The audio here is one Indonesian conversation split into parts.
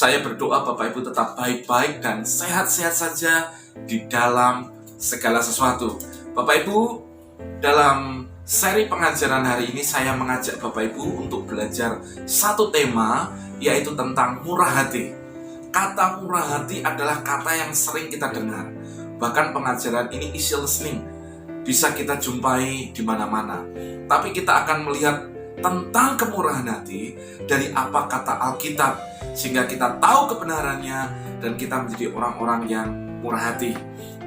Saya berdoa Bapak Ibu tetap baik-baik dan sehat-sehat saja di dalam segala sesuatu. Bapak Ibu, dalam seri pengajaran hari ini saya mengajak Bapak Ibu untuk belajar satu tema, yaitu tentang murah hati. Kata murah hati adalah kata yang sering kita dengar. Bahkan pengajaran ini easy listening, bisa kita jumpai di mana-mana. Tapi kita akan melihat tentang kemurahan hati dari apa kata Alkitab, sehingga kita tahu kebenarannya dan kita menjadi orang-orang yang murah hati.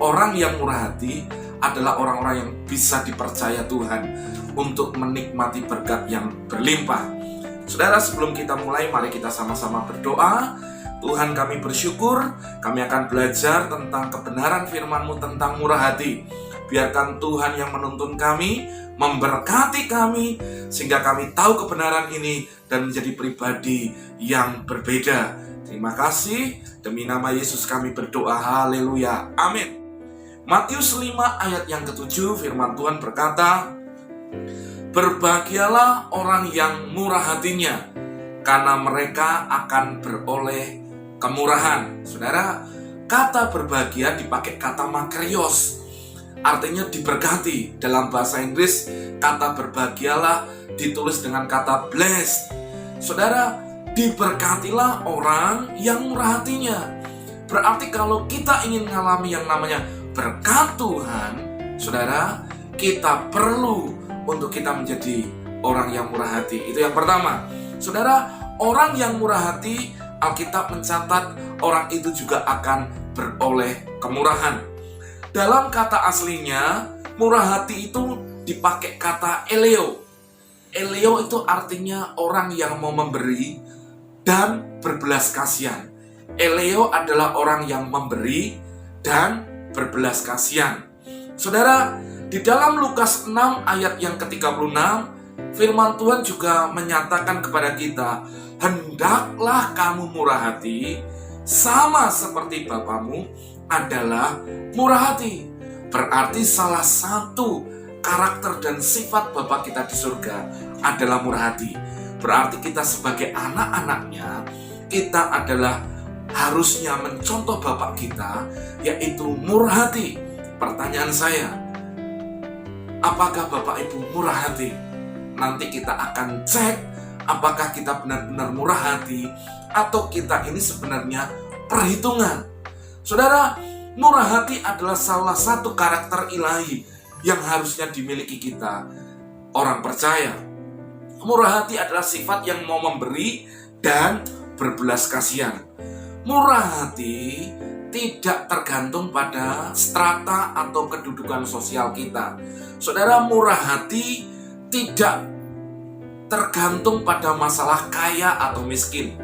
Orang yang murah hati adalah orang-orang yang bisa dipercaya Tuhan untuk menikmati berkat yang berlimpah. Saudara, sebelum kita mulai, mari kita sama-sama berdoa. Tuhan, kami bersyukur, kami akan belajar tentang kebenaran firman-Mu tentang murah hati. Biarkan Tuhan yang menuntun kami, memberkati kami, sehingga kami tahu kebenaran ini dan menjadi pribadi yang berbeda. Terima kasih, demi nama Yesus kami berdoa, haleluya, amin. Matius 5 ayat yang ke-7, firman Tuhan berkata, "Berbahagialah orang yang murah hatinya, karena mereka akan beroleh kemurahan." Saudara, kata berbahagia dipakai kata makarios, artinya diberkati. Dalam bahasa Inggris, kata berbahagialah ditulis dengan kata blessed. Saudara, diberkatilah orang yang murah hatinya. Berarti kalau kita ingin mengalami yang namanya berkat Tuhan, saudara, kita perlu untuk kita menjadi orang yang murah hati. Itu yang pertama. Saudara, orang yang murah hati, Alkitab mencatat orang itu juga akan beroleh kemurahan. Dalam kata aslinya, murah hati itu dipakai kata eleo. Eleo itu artinya orang yang mau memberi dan berbelas kasihan. Eleo adalah orang yang memberi dan berbelas kasihan. Saudara, di dalam Lukas 6 ayat yang ke-36, firman Tuhan juga menyatakan kepada kita, "Hendaklah kamu murah hati, sama seperti Bapamu adalah murah hati." Berarti salah satu karakter dan sifat Bapa kita di surga adalah murah hati. Berarti kita sebagai anak-anaknya, kita adalah harusnya mencontoh Bapak kita, yaitu murah hati. Pertanyaan saya, apakah Bapak Ibu murah hati? Nanti kita akan cek apakah kita benar-benar murah hati atau kita ini sebenarnya perhitungan. Saudara, murah hati adalah salah satu karakter ilahi yang harusnya dimiliki kita, orang percaya. Murah hati adalah sifat yang mau memberi dan berbelas kasihan. Murah hati tidak tergantung pada strata atau kedudukan sosial kita. Saudara, murah hati tidak tergantung pada masalah kaya atau miskin.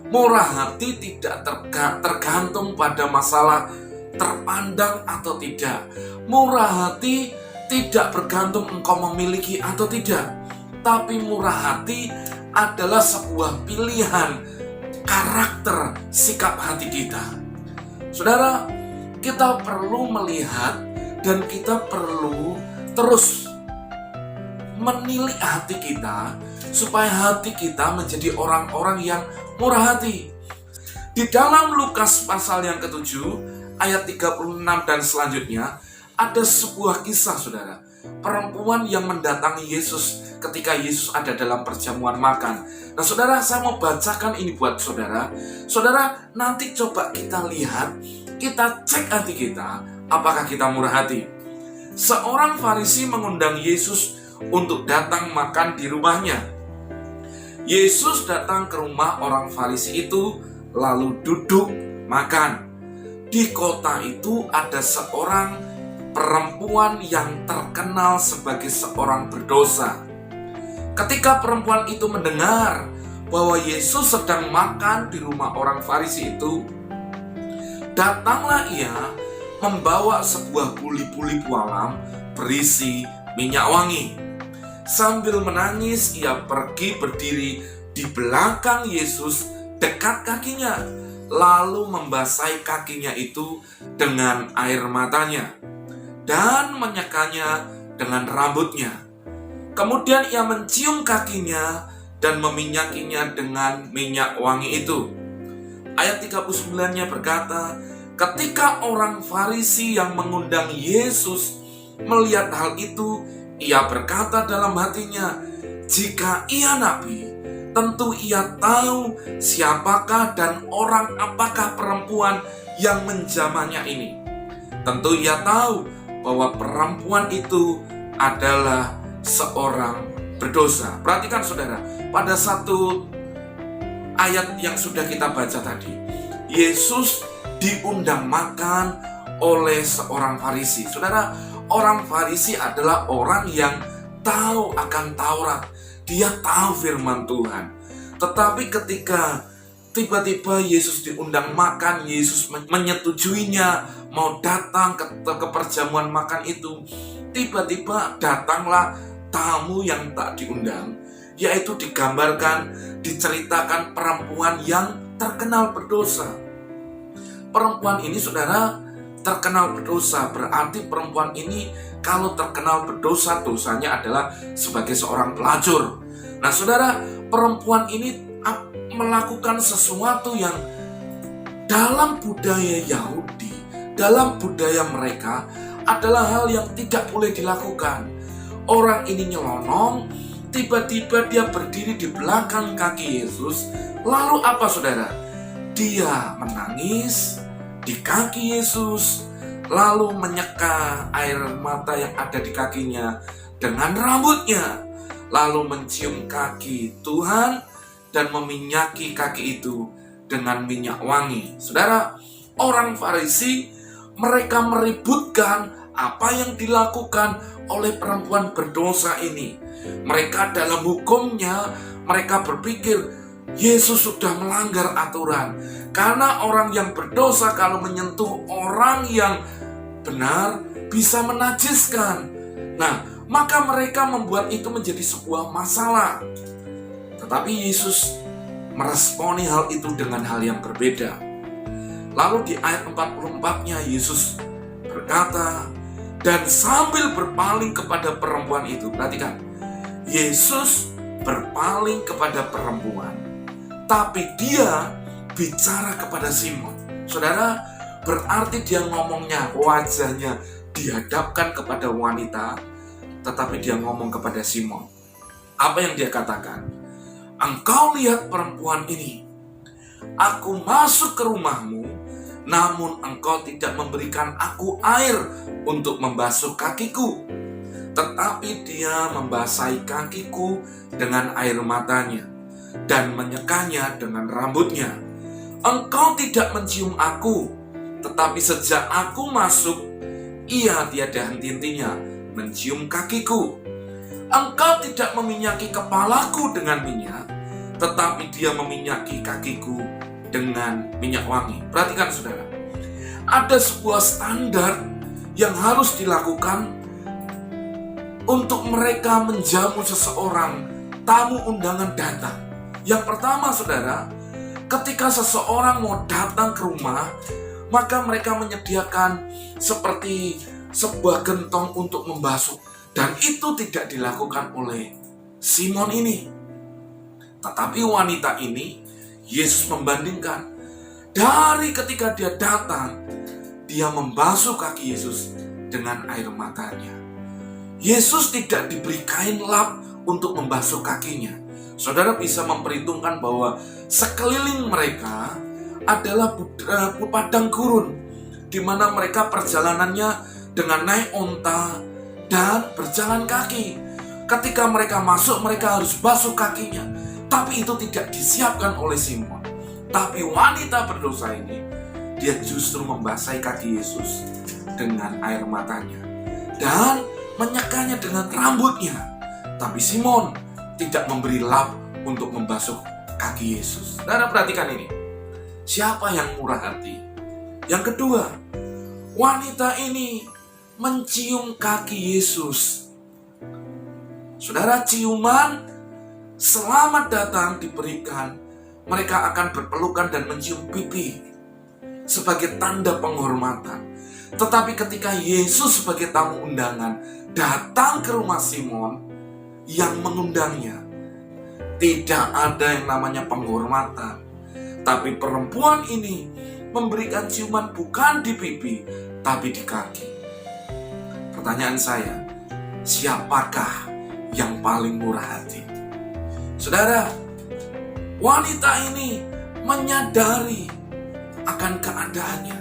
Murah hati tidak tergantung pada masalah terpandang atau tidak. Murah hati tidak bergantung engkau memiliki atau tidak. Tapi murah hati adalah sebuah pilihan karakter sikap hati kita. Saudara, kita perlu melihat dan kita perlu terus menilik hati kita supaya hati kita menjadi orang-orang yang murah hati. Di dalam Lukas pasal yang ke-7 ayat 36 dan selanjutnya ada sebuah kisah, saudara. Perempuan yang mendatangi Yesus ketika Yesus ada dalam perjamuan makan. Nah, saudara, saya mau bacakan ini buat saudara. Saudara, nanti coba kita lihat, kita cek hati kita, apakah kita murah hati. Seorang Farisi mengundang Yesus untuk datang makan di rumahnya. Yesus datang ke rumah orang Farisi itu, lalu duduk makan. Di kota itu ada seorang perempuan yang terkenal sebagai seorang berdosa. Ketika perempuan itu mendengar bahwa Yesus sedang makan di rumah orang Farisi itu, datanglah ia membawa sebuah buli-buli pualam berisi minyak wangi. Sambil menangis, ia pergi berdiri di belakang Yesus dekat kakinya, lalu membasahi kakinya itu dengan air matanya dan menyekanya dengan rambutnya. Kemudian ia mencium kakinya dan meminyakinya dengan minyak wangi itu. Ayat 39-nya berkata, ketika orang Farisi yang mengundang Yesus melihat hal itu, ia berkata dalam hatinya, jika ia nabi, tentu ia tahu siapakah dan orang apakah perempuan yang menjamahnya ini. Tentu ia tahu bahwa perempuan itu adalah seorang berdosa. Perhatikan saudara, pada satu ayat yang sudah kita baca tadi, Yesus diundang makan oleh seorang Farisi. Saudara, orang Farisi adalah orang yang tahu akan Taurat. Dia tahu firman Tuhan. Tetapi ketika tiba-tiba Yesus diundang makan, Yesus menyetujuinya, mau datang ke perjamuan makan itu, tiba-tiba datanglah tamu yang tak diundang, yaitu digambarkan, diceritakan perempuan yang terkenal berdosa. Perempuan ini saudara terkenal berdosa, berarti perempuan ini kalau terkenal berdosa, dosanya adalah sebagai seorang pelacur. Nah saudara, perempuan ini melakukan sesuatu yang dalam budaya Yahudi, dalam budaya mereka adalah hal yang tidak boleh dilakukan. Orang ini nyelonong, tiba-tiba dia berdiri di belakang kaki Yesus. Lalu apa saudara? Dia menangis di kaki Yesus, lalu menyeka air mata yang ada di kakinya dengan rambutnya, lalu mencium kaki Tuhan dan meminyaki kaki itu dengan minyak wangi. Saudara, orang Farisi mereka meributkan apa yang dilakukan oleh perempuan berdosa ini. Mereka dalam hukumnya mereka berpikir Yesus sudah melanggar aturan, karena orang yang berdosa kalau menyentuh orang yang benar bisa menajiskan. Nah, maka mereka membuat itu menjadi sebuah masalah. Tetapi Yesus meresponi hal itu dengan hal yang berbeda. Lalu di ayat 44-nya Yesus berkata, dan sambil berpaling kepada perempuan itu, perhatikan, Yesus berpaling kepada perempuan, tapi dia bicara kepada Simon. Saudara, berarti dia ngomongnya, wajahnya dihadapkan kepada wanita, tetapi dia ngomong kepada Simon. Apa yang dia katakan? Engkau lihat perempuan ini, aku masuk ke rumahmu, namun engkau tidak memberikan aku air untuk membasuh kakiku, tetapi dia membasahi kakiku dengan air matanya dan menyekanya dengan rambutnya. Engkau tidak mencium aku, tetapi sejak aku masuk, ia tiada henti-hentinya mencium kakiku. Engkau tidak meminyaki kepalaku dengan minyak, tetapi dia meminyaki kakiku dengan minyak wangi. Perhatikan saudara, ada sebuah standar yang harus dilakukan untuk mereka menjamu seseorang, tamu undangan datang. Yang pertama saudara, ketika seseorang mau datang ke rumah, maka mereka menyediakan seperti sebuah gentong untuk membasuh. Dan itu tidak dilakukan oleh Simon ini. Tetapi wanita ini, Yesus membandingkan. Dari ketika dia datang, dia membasuh kaki Yesus dengan air matanya. Yesus tidak diberi kain lap untuk membasuh kakinya. Saudara bisa memperhitungkan bahwa sekeliling mereka adalah padang gurun, di mana mereka perjalanannya dengan naik onta dan berjalan kaki. Ketika mereka masuk, mereka harus basuh kakinya. Tapi itu tidak disiapkan oleh Simon. Tapi wanita berdosa ini, dia justru membasahi kaki Yesus dengan air matanya dan menyekanya dengan rambutnya. Tapi Simon tidak memberi lap untuk membasuh kaki Yesus. Saudara perhatikan ini. Siapa yang murah hati? Yang kedua, wanita ini mencium kaki Yesus. Saudara, ciuman selamat datang diberikan. Mereka akan berpelukan dan mencium pipi sebagai tanda penghormatan. Tetapi ketika Yesus sebagai tamu undangan datang ke rumah Simon yang mengundangnya, tidak ada yang namanya penghormatan. Tapi perempuan ini memberikan ciuman bukan di pipi, tapi di kaki. Pertanyaan saya, siapakah yang paling murah hati? Saudara, wanita ini menyadari akan keadaannya.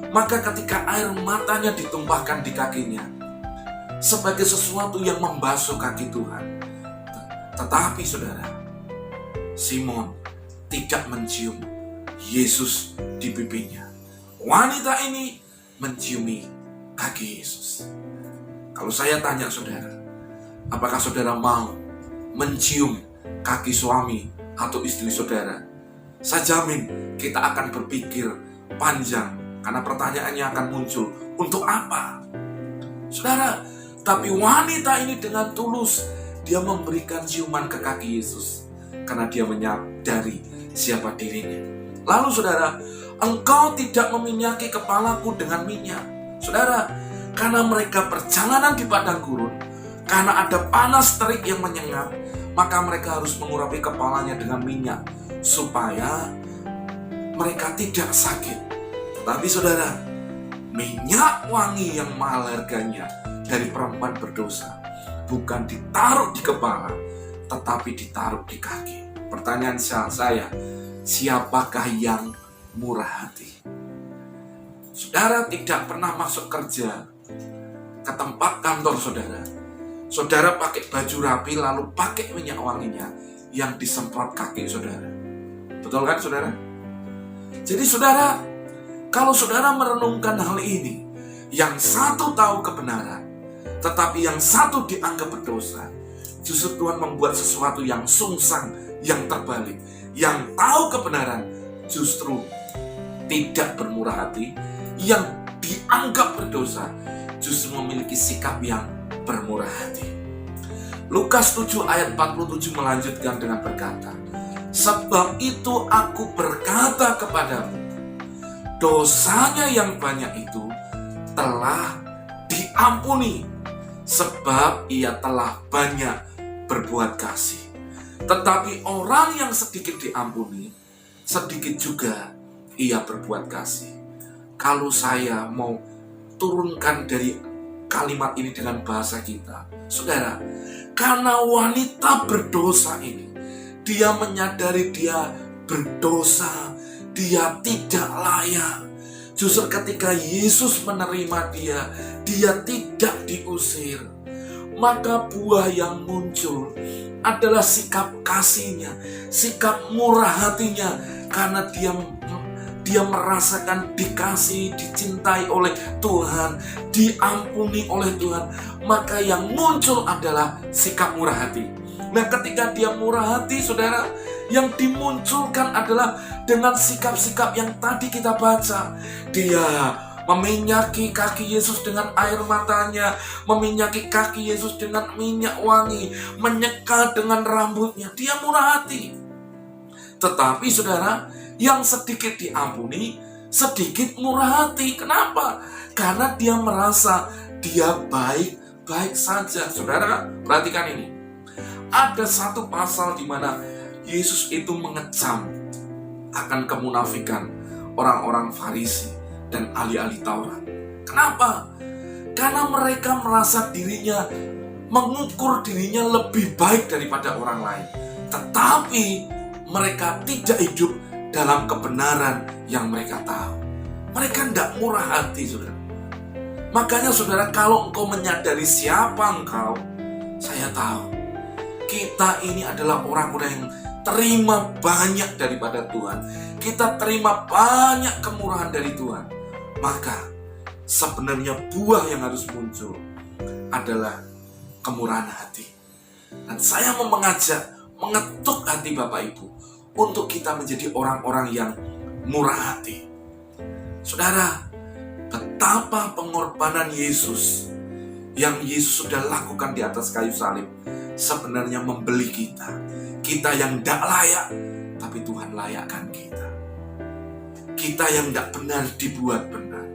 Maka ketika air matanya ditumpahkan di kakinya, sebagai sesuatu yang membasuh kaki Tuhan. Tetapi saudara, Simon tidak mencium Yesus di pipinya. Wanita ini menciumi kaki Yesus. Kalau saya tanya saudara, apakah saudara mau mencium kaki suami atau istri saudara? Saya jamin kita akan berpikir panjang, karena pertanyaannya akan muncul, untuk apa? Saudara, tapi wanita ini dengan tulus, dia memberikan ciuman ke kaki Yesus, karena dia menyadari siapa dirinya. Lalu saudara, engkau tidak meminyaki kepalaku dengan minyak. Saudara, karena mereka perjalanan di padang gurun, karena ada panas terik yang menyengat, maka mereka harus mengurapi kepalanya dengan minyak, supaya mereka tidak sakit. Tetapi saudara, minyak wangi yang mahal harganya dari perempuan berdosa bukan ditaruh di kepala, tetapi ditaruh di kaki. Pertanyaan saya, siapakah yang murah hati? Saudara tidak pernah masuk kerja ke tempat kantor saudara. Saudara pakai baju rapi lalu pakai minyak wanginya yang disemprot kaki saudara. Betul kan saudara? Jadi saudara, kalau saudara merenungkan hal ini, yang satu tahu kebenaran, tetapi yang satu dianggap berdosa, justru Tuhan membuat sesuatu yang sungsang, yang terbalik. Yang tahu kebenaran justru tidak bermurah hati, yang dianggap berdosa justru memiliki sikap yang bermurah hati. Lukas 7 ayat 47 melanjutkan dengan berkata, sebab itu aku berkata kepadamu, dosanya yang banyak itu telah diampuni, sebab ia telah banyak berbuat kasih. Tetapi orang yang sedikit diampuni, sedikit juga ia berbuat kasih. Kalau saya mau turunkan dari kalimat ini dengan bahasa kita, saudara, karena wanita berdosa ini, dia menyadari dia berdosa, dia tidak layak. Justru ketika Yesus menerima dia, dia tidak diusir. Maka buah yang muncul adalah sikap kasihnya, sikap murah hatinya, karena dia merasakan dikasihi, dicintai oleh Tuhan, diampuni oleh Tuhan. Maka yang muncul adalah sikap murah hati. Nah, ketika dia murah hati, saudara, yang dimunculkan adalah dengan sikap-sikap yang tadi kita baca. Dia meminyaki kaki Yesus dengan air matanya, meminyaki kaki Yesus dengan minyak wangi, menyeka dengan rambutnya. Dia murah hati. Tetapi saudara, yang sedikit diampuni, sedikit murah hati. Kenapa? Karena dia merasa dia baik-baik saja. Saudara, perhatikan ini. Ada satu pasal di mana Yesus itu mengecam akan kemunafikan orang-orang Farisi dan ahli-ahli Taurat. Kenapa? Karena mereka merasa dirinya, mengukur dirinya lebih baik daripada orang lain. Tetapi mereka tidak hidup dalam kebenaran yang mereka tahu. Mereka tidak murah hati, saudara. Makanya saudara, kalau engkau menyadari siapa engkau, saya tahu kita ini adalah orang-orang yang terima banyak daripada Tuhan. Kita terima banyak kemurahan dari Tuhan. Maka sebenarnya buah yang harus muncul adalah kemurahan hati. Dan saya mau mengetuk hati Bapak Ibu untuk kita menjadi orang-orang yang murah hati. Saudara, betapa pengorbanan Yesus yang Yesus sudah lakukan di atas kayu salib sebenarnya membeli kita. Kita yang tidak layak, tapi Tuhan layakkan kita. Kita yang tidak benar dibuat benar.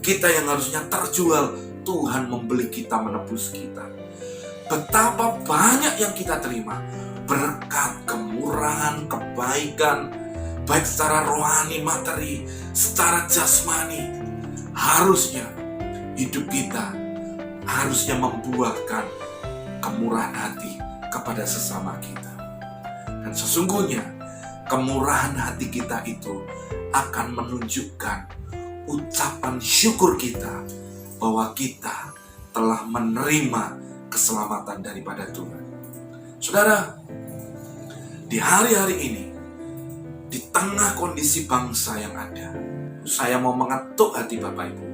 Kita yang harusnya terjual, Tuhan membeli kita, menebus kita. Betapa banyak yang kita terima, berkat, kemurahan, kebaikan baik secara rohani, materi, secara jasmani, harusnya hidup kita harusnya membuahkan kemurahan hati kepada sesama kita. Dan sesungguhnya kemurahan hati kita itu akan menunjukkan ucapan syukur kita bahwa kita telah menerima keselamatan daripada Tuhan. Saudara, di hari-hari ini, di tengah kondisi bangsa yang ada, saya mau mengetuk hati Bapak Ibu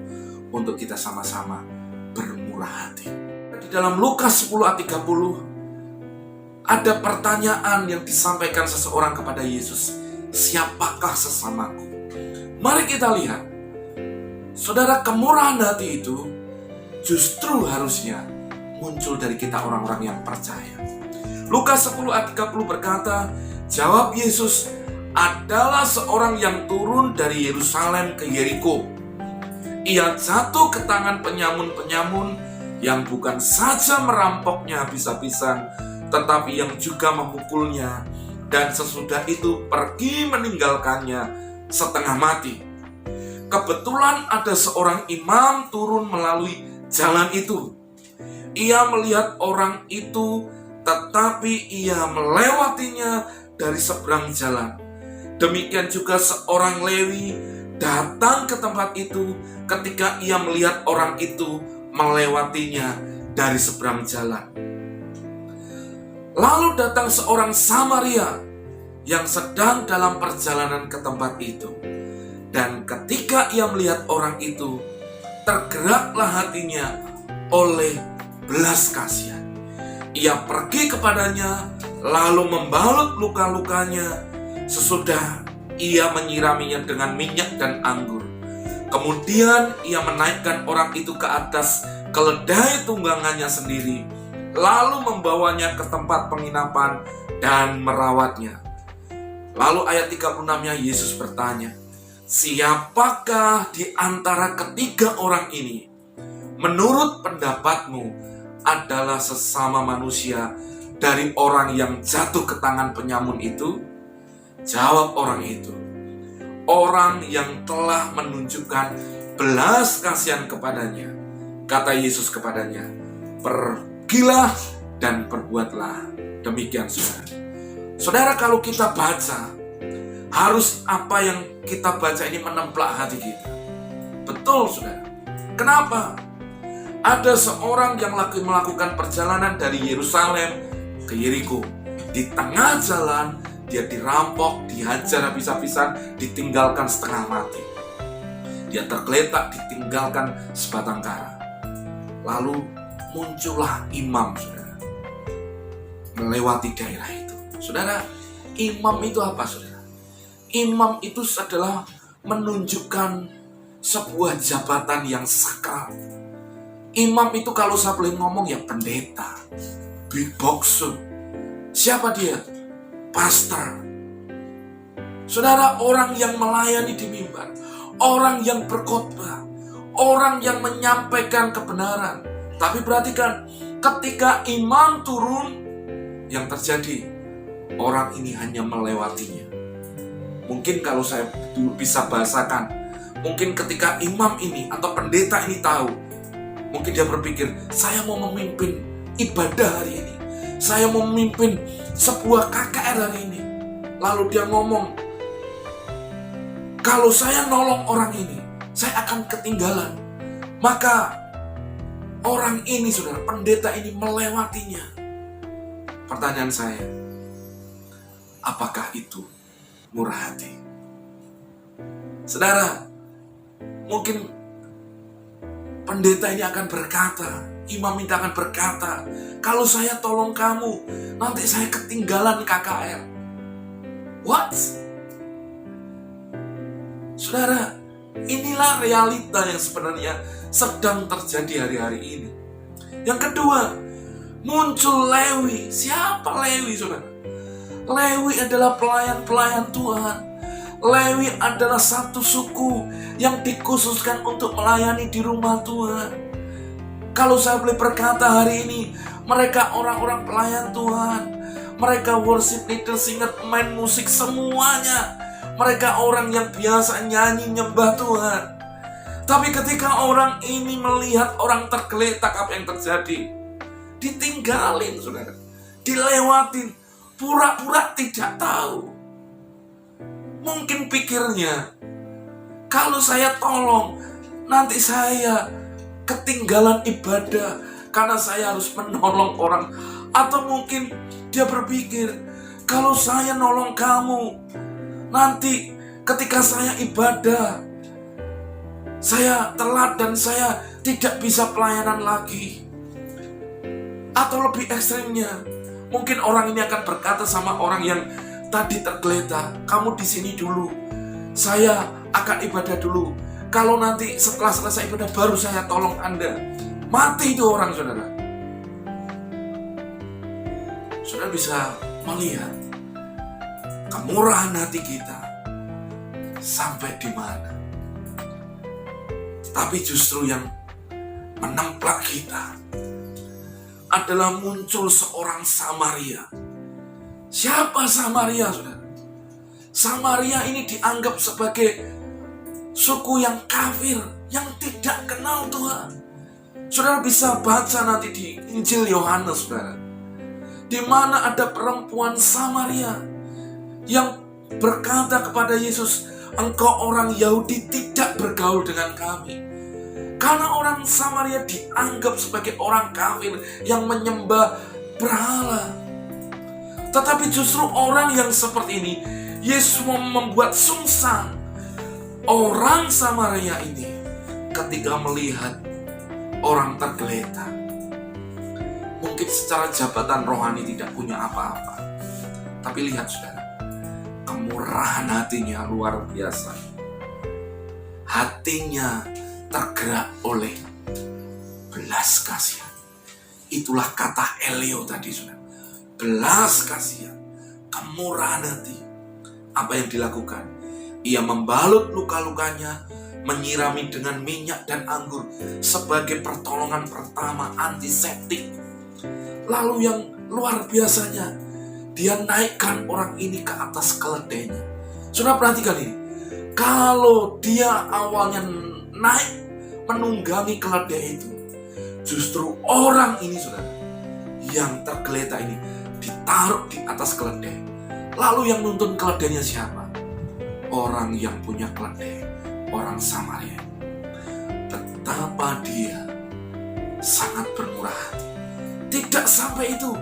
untuk kita sama-sama bermurah hati. Di dalam Lukas 10 ayat 30 ada pertanyaan yang disampaikan seseorang kepada Yesus, siapakah sesamaku? Mari kita lihat, saudara, kemurahan hati itu justru harusnya muncul dari kita orang-orang yang percaya. Lukas 10 ayat 30 berkata, jawab Yesus, adalah seorang yang turun dari Yerusalem ke Yeriko. Ia jatuh ke tangan penyamun-penyamun yang bukan saja merampoknya habis-habisan, tetapi yang juga memukulnya, dan sesudah itu pergi meninggalkannya setengah mati. Kebetulan ada seorang imam turun melalui jalan itu. Ia melihat orang itu, tetapi ia melewatinya dari seberang jalan. Demikian juga seorang Lewi datang ke tempat itu ketika ia melihat orang itu melewatinya dari seberang jalan. Lalu datang seorang Samaria yang sedang dalam perjalanan ke tempat itu. Dan ketika ia melihat orang itu, tergeraklah hatinya oleh belas kasihan. Ia pergi kepadanya, lalu membalut luka-lukanya. Sesudah ia menyiraminya dengan minyak dan anggur. Kemudian ia menaikkan orang itu ke atas keledai tunggangannya sendiri, lalu membawanya ke tempat penginapan dan merawatnya. Lalu ayat 36-nya Yesus bertanya, siapakah di antara ketiga orang ini menurut pendapatmu adalah sesama manusia dari orang yang jatuh ke tangan penyamun itu? Jawab orang itu, orang yang telah menunjukkan belas kasihan kepadanya. Kata Yesus kepadanya, pergilah dan perbuatlah demikian, saudara. Saudara, kalau kita baca, harus apa yang kita baca ini menemplak hati kita. Betul, saudara. Kenapa? Ada seorang yang lagi melakukan perjalanan dari Yerusalem ke Yeriko. Di tengah jalan, dia dirampok, dihajar habis-habisan, ditinggalkan setengah mati. Dia tergeletak, ditinggalkan sebatang kara. Lalu muncullah imam, saudara, melewati daerah itu. Saudara, imam itu apa, saudara? Imam itu adalah menunjukkan sebuah jabatan yang sakral. Imam itu kalau saya boleh ngomong ya pendeta, big box. Siapa dia? Pastor. Saudara, orang yang melayani di mimbar, orang yang berkhotbah, orang yang menyampaikan kebenaran. Tapi perhatikan, ketika imam turun, yang terjadi, orang ini hanya melewatinya. Mungkin kalau saya bisa bahasakan, mungkin ketika imam ini atau pendeta ini tahu, mungkin dia berpikir, saya mau memimpin ibadah hari ini, saya mau memimpin sebuah KKR hari ini. Lalu dia ngomong, kalau saya nolong orang ini, saya akan ketinggalan. Maka orang ini, saudara, pendeta ini melewatinya. Pertanyaan saya, apakah itu murah hati? Saudara, mungkin pendeta ini akan berkata, imam ini akan berkata, kalau saya tolong kamu, nanti saya ketinggalan KKR. What? Saudara, inilah realita yang sebenarnya sedang terjadi hari-hari ini. Yang kedua, muncul Lewi. Siapa Lewi, saudara? Lewi adalah pelayan-pelayan Tuhan. Lewi adalah satu suku yang dikhususkan untuk melayani di rumah Tuhan. Kalau saya boleh berkata hari ini, mereka orang-orang pelayan Tuhan. Mereka worship leader, singer, pemain musik, semuanya Mereka orang yang biasa nyanyi nyembah Tuhan. Tapi ketika orang ini melihat orang tergeletak, apa yang terjadi? Ditinggalin, saudara. Dilewatin. Pura-pura tidak tahu. Mungkin pikirnya, kalau saya tolong, nanti saya ketinggalan ibadah karena saya harus menolong orang. Atau mungkin dia berpikir, kalau saya nolong kamu, nanti ketika saya ibadah, saya telat dan saya tidak bisa pelayanan lagi. Atau lebih ekstrimnya, mungkin orang ini akan berkata sama orang yang tadi tergeletak, kamu di sini dulu, saya akan ibadah dulu. Kalau nanti setelah selesai ibadah baru saya tolong Anda. Mati itu orang, saudara. Saudara bisa melihat kemurahan hati kita sampai di mana. Tapi justru yang menempel kita adalah muncul seorang Samaria. Siapa Samaria, saudara? Samaria ini dianggap sebagai suku yang kafir, yang tidak kenal Tuhan. Saudara bisa baca nanti di Injil Yohanes, saudara, di mana ada perempuan Samaria yang berkata kepada Yesus, engkau orang Yahudi tidak bergaul dengan kami. Karena orang Samaria dianggap sebagai orang kafir yang menyembah berhala. Tetapi justru orang yang seperti ini, Yesus membuat sungsang orang Samaria ini ketika melihat orang tergeletak. Mungkin secara jabatan rohani tidak punya apa-apa. Tapi lihat, saudara, kemurahan hatinya luar biasa. Hatinya tergerak oleh belas kasihan. Itulah kata Elio tadi, saudara. Belas kasihan, kemurahan hati. Apa yang dilakukan? Ia membalut luka-lukanya, menyirami dengan minyak dan anggur sebagai pertolongan pertama antiseptik. Lalu yang luar biasanya, dia naikkan orang ini ke atas keledainya. Saudara perhatikan ini. Kalau dia awalnya naik menunggangi keledai itu, justru orang ini, saudara, yang tergeletak ini ditaruh di atas keledai. Lalu yang nuntun keledainya siapa? Orang yang punya keledai, orang Samaria. Betapa dia sangat bermurah hati. Tidak sampai itu,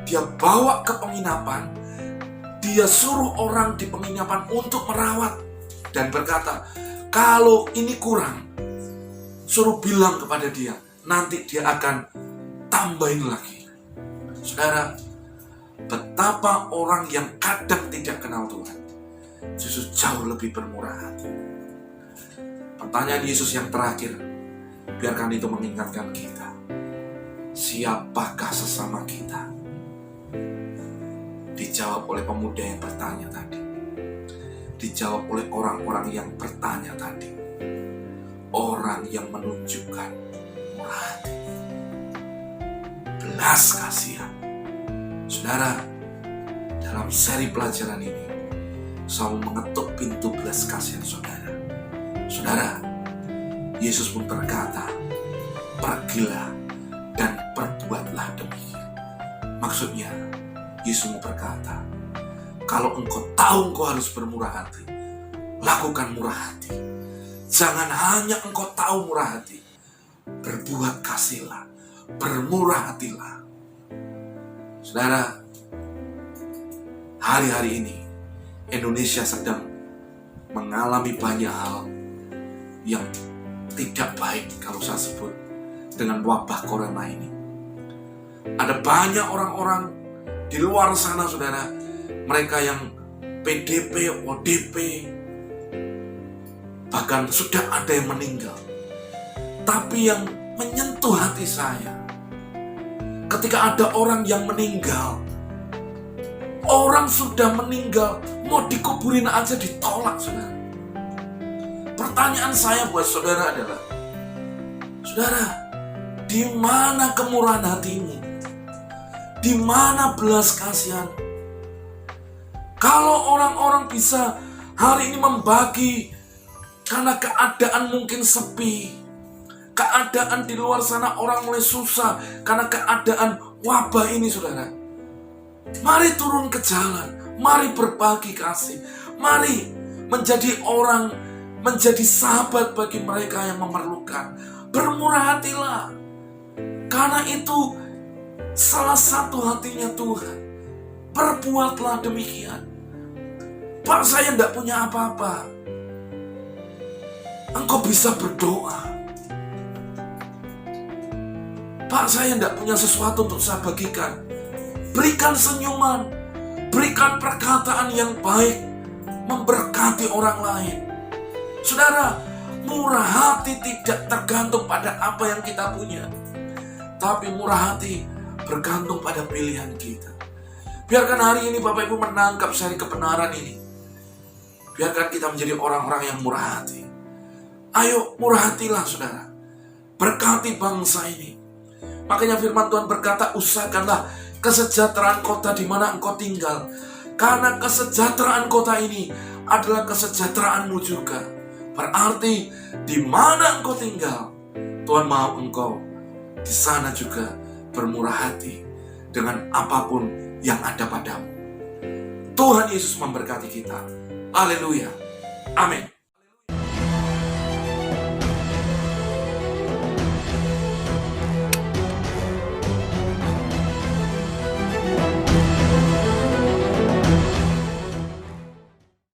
dia bawa ke penginapan. Dia suruh orang di penginapan untuk merawat dan berkata, kalau ini kurang, suruh bilang kepada dia, nanti dia akan tambahin lagi. Saudara, betapa orang yang kadang tidak kenal Tuhan justru jauh lebih bermurah hati. Pertanyaan Yesus yang terakhir, biarkan itu mengingatkan kita, siapakah sesama kita? Dijawab oleh pemuda yang bertanya tadi. Dijawab oleh orang-orang yang bertanya tadi. Orang yang menunjukkan murah hati, belas kasihan. Saudara, dalam seri pelajaran ini, saya mau mengetuk pintu belas kasihan saudara. Saudara, Yesus pun berkata, pergilah dan perbuatlah demikian. Maksudnya, Yesus mau berkata, kalau engkau tahu engkau harus bermurah hati, lakukan murah hati. Jangan hanya engkau tahu murah hati, berbuat kasihlah, bermurah hatilah. Saudara, hari-hari ini Indonesia sedang mengalami banyak hal yang tidak baik kalau saya sebut dengan wabah corona ini. Ada banyak orang-orang di luar sana, saudara, mereka yang PDP, ODP, bahkan sudah ada yang meninggal. Tapi yang menyentuh hati saya, ketika ada orang yang meninggal, orang sudah meninggal, mau dikuburin aja ditolak, saudara. Pertanyaan saya buat saudara adalah, saudara, di mana kemurahan hatimu? Di mana belas kasihan? Kalau orang-orang bisa hari ini membagi karena keadaan mungkin sepi, keadaan di luar sana orang mulai susah karena keadaan wabah ini, saudara. Mari turun ke jalan, mari berbagi kasih, mari menjadi orang, menjadi sahabat bagi mereka yang memerlukan. Bermurah hatilah, karena itu salah satu hatinya Tuhan. Perbuatlah demikian. Pak, saya tidak punya apa-apa. Engkau bisa berdoa. Pak, saya tidak punya sesuatu untuk saya bagikan. Berikan senyuman, berikan perkataan yang baik, memberkati orang lain. Saudara, murah hati tidak tergantung pada apa yang kita punya, tapi murah hati bergantung pada pilihan kita. Biarkan hari ini Bapak Ibu menangkap seri kebenaran ini. Biarkan kita menjadi orang-orang yang murah hati. Ayo murah hatilah, saudara. Berkati bangsa ini. Makanya firman Tuhan berkata, usahakanlah kesejahteraan kota di mana engkau tinggal. Karena kesejahteraan kota ini adalah kesejahteraanmu juga. Berarti di mana engkau tinggal, Tuhan mau engkau di sana juga bermurah hati dengan apapun yang ada padamu. Tuhan Yesus memberkati kita. Haleluya. Amin.